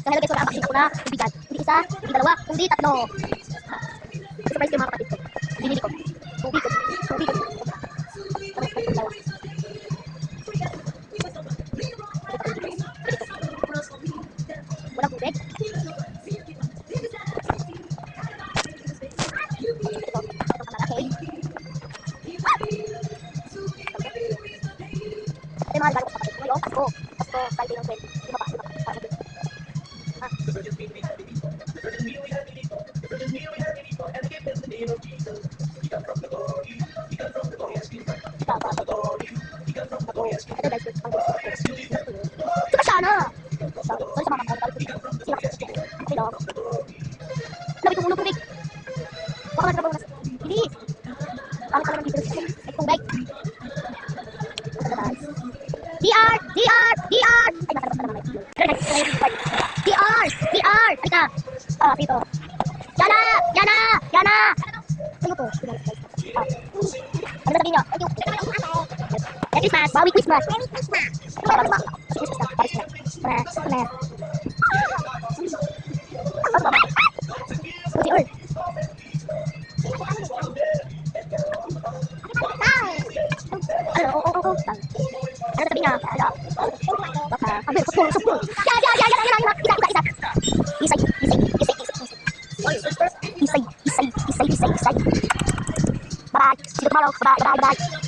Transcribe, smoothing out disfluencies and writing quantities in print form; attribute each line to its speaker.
Speaker 1: So hello guys, so na-unboxing ako na tubigan. Hindi isa, hindi dalawa, kundi tatlo. Surprise ko yung mga kapatid ko. Binili ko. Tubig. Walang tubig. Ito yung mga regalo ko sa kapatid ko. Ngayon, Pasko, Friday ng 20. Di ba pa? Suka siya na! Sorry sa mga kapatid. Sila kasi. Okay lang. Labi kong ulong tubig. Baka nagtrabaho na. Bilis! Pangit ka naman dito. Ay, tubig. DR! DR! DR! Ay, nakalabas ka naman. DR! DR! Halika! Ah, dito. Yana! Yana! Yana! Ano to? Ano sabihin nyo? Thank you. Merry Christmas! Bawi Christmas! Merry Christmas! Merry Christmas! Ano sabi niya? Baka, ang hirap ko, supul. Isay. Bye. See you tomorrow. Bye.